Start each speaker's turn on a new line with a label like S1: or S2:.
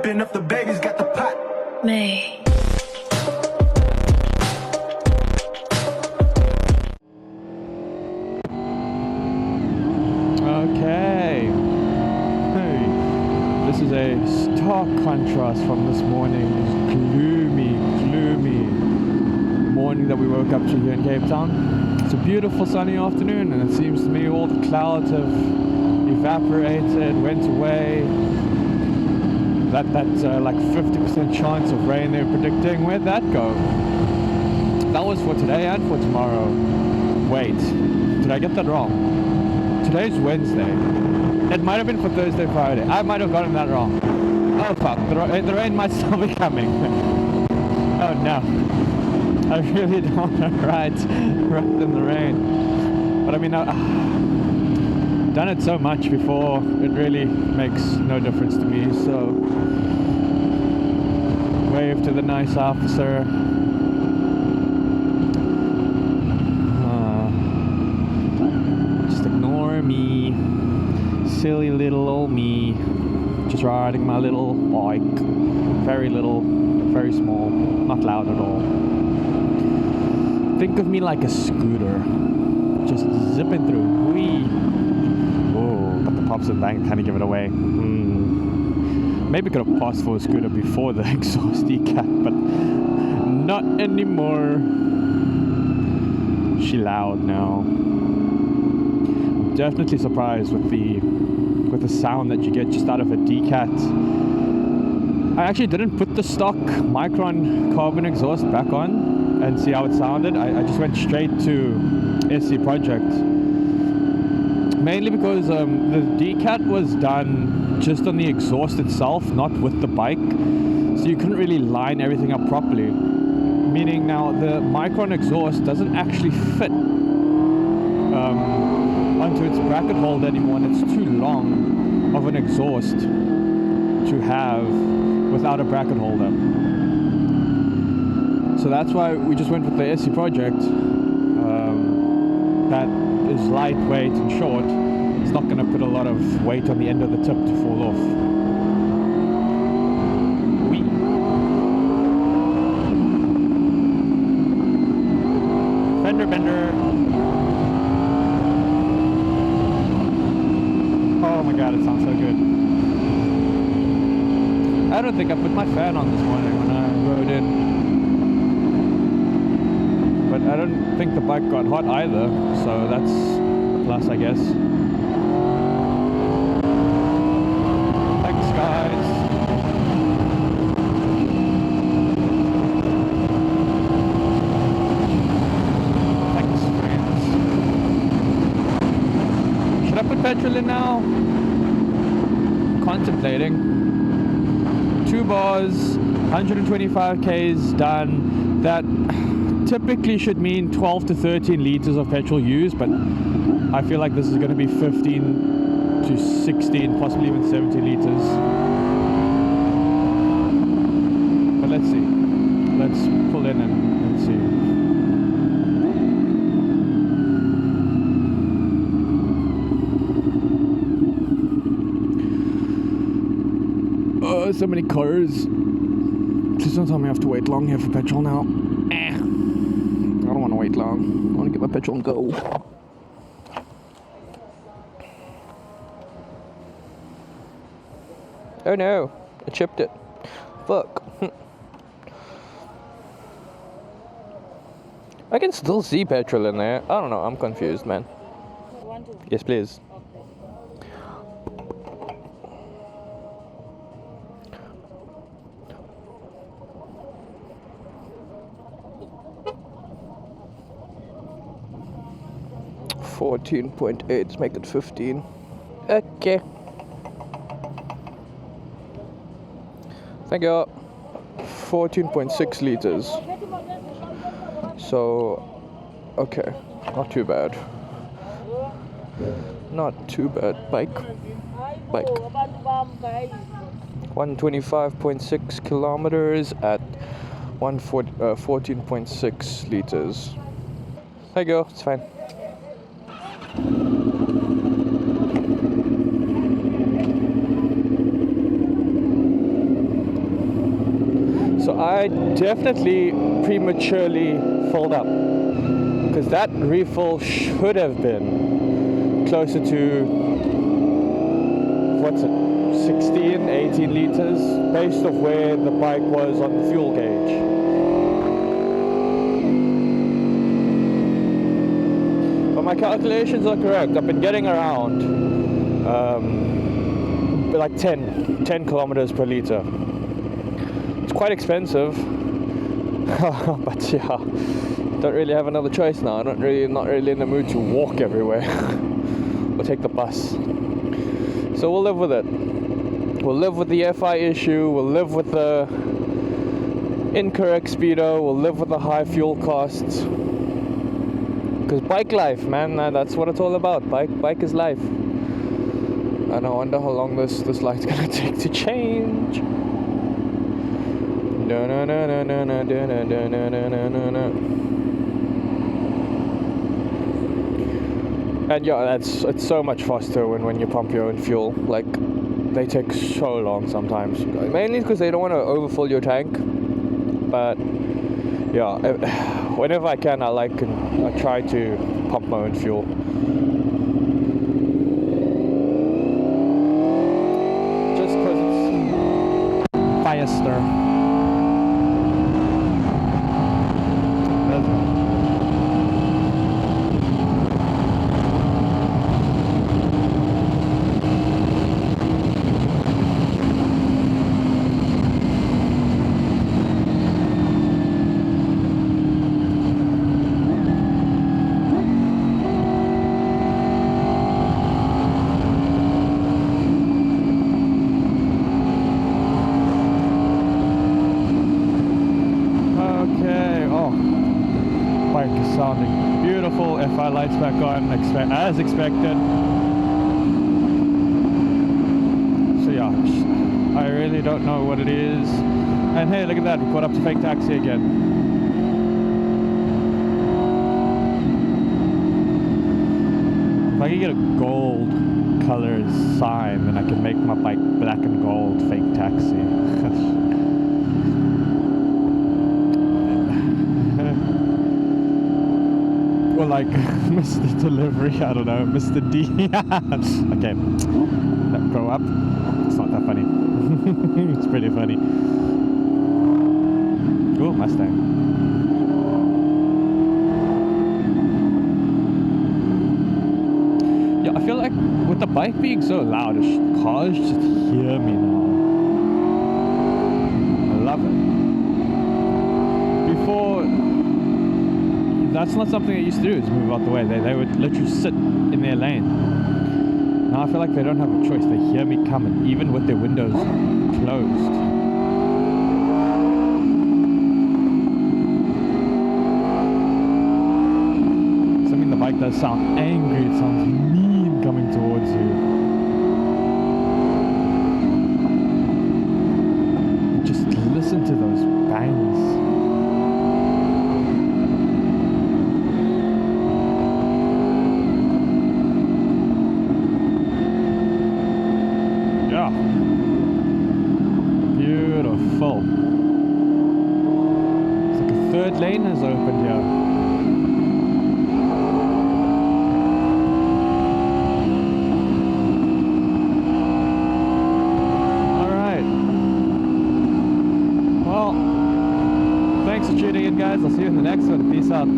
S1: Whipping up the babies, got the pot.
S2: May.
S3: Okay. Hey. This is a stark contrast from this morning's gloomy morning that we woke up to here in Cape Town. It's a beautiful sunny afternoon, and it seems to me all the clouds have evaporated, went away. That like 50% chance of rain they're predicting, where'd that go? That was for today and for tomorrow. Wait, did I get that wrong? Today's Wednesday. It might have been for Thursday, Friday. I might have gotten that wrong. Oh fuck, the rain might still be coming. Oh no. I really don't want to ride in the rain. But I mean, I've done it so much before, it really makes no difference to me. So, wave to the nice officer. Just ignore me. Silly little old me. Just riding my little bike. Very little, very small, not loud at all. Think of me like a scooter, just zipping through. Whee! Oh, but the pops and bang kind of give it away. Maybe could have passed for a scooter before the exhaust decat, but not anymore. She loud now. I'm definitely surprised with the sound that you get just out of a decat. I actually didn't put the stock Micron carbon exhaust back on and see how it sounded. I just went straight to SC Project, mainly because the decat was done just on the exhaust itself, not with the bike, so you couldn't really line everything up properly, meaning now the Micron exhaust doesn't actually fit onto its bracket holder anymore, and it's too long of an exhaust to have without a bracket holder. So that's why we just went with the SC Project. That is lightweight and short. It's not going to put a lot of weight on the end of the tip to fall off. Whee! Fender bender. Oh my god, it sounds so good. I don't think I put my fan on this morning when I rode in. But I don't think the bike got hot either, so that's a plus, I guess. Thanks, guys. Thanks, friends. Should I put petrol in now? Contemplating. 2 bars, 125 Ks done. That typically should mean 12 to 13 liters of petrol used, but I feel like this is going to be 15 to 16, possibly even 17 liters. But let's see. Let's pull in and see. Oh, so many cars. Please don't tell me I have to wait long here for petrol now. I don't want to wait long. I want to get my petrol and go. Oh no, I chipped it. Fuck. I can still see petrol in there. I don't know, I'm confused, man. Yes, please. $14.8, let's make it 15. Okay. Thank you. 14.6 liters. So, okay, not too bad. Not too bad. Bike. 125.6 kilometers at 14.6 liters. There you go, it's fine. I definitely prematurely filled up, because that refill should have been closer to, what's it, 16, 18 liters, based off where the bike was on the fuel gauge. But my calculations are correct. I've been getting around like 10 kilometers per liter. It's quite expensive, but yeah, don't really have another choice now. Not really in the mood to walk everywhere or take the bus. So we'll live with it. We'll live with the FI issue. We'll live with the incorrect speedo. We'll live with the high fuel costs. Because bike life, man, that's what it's all about. Bike is life. And I wonder how long this light's gonna take to change. And yeah, it's so much faster when you pump your own fuel. Like, they take so long sometimes. Mainly because they don't want to overfill your tank. But yeah, whenever I can, I try to pump my own fuel. Just because it's faster. Sounding beautiful. FI lights back on as expected. So yeah, I really don't know what it is. And hey, look at that, we caught up to fake taxi again. If I can get a gold color sign, then I can make my bike black and gold fake taxi. Or like Mr. Delivery, I don't know, Mr. D. Okay, grow up. It's not that funny. It's pretty funny. Ooh, Mustang. Yeah, I feel like with the bike being so loud, cars just hear me now. I love it. Before, that's not something they used to do, is move out the way. They would literally sit in their lane. Now I feel like they don't have a choice. They hear me coming, even with their windows closed. So I mean, the bike does sound angry. It sounds mean coming towards you. Just listen to those bangs. Beautiful. It's like a third lane has opened here. Alright. Well, thanks for tuning in, guys. I'll see you in the next one. Peace out.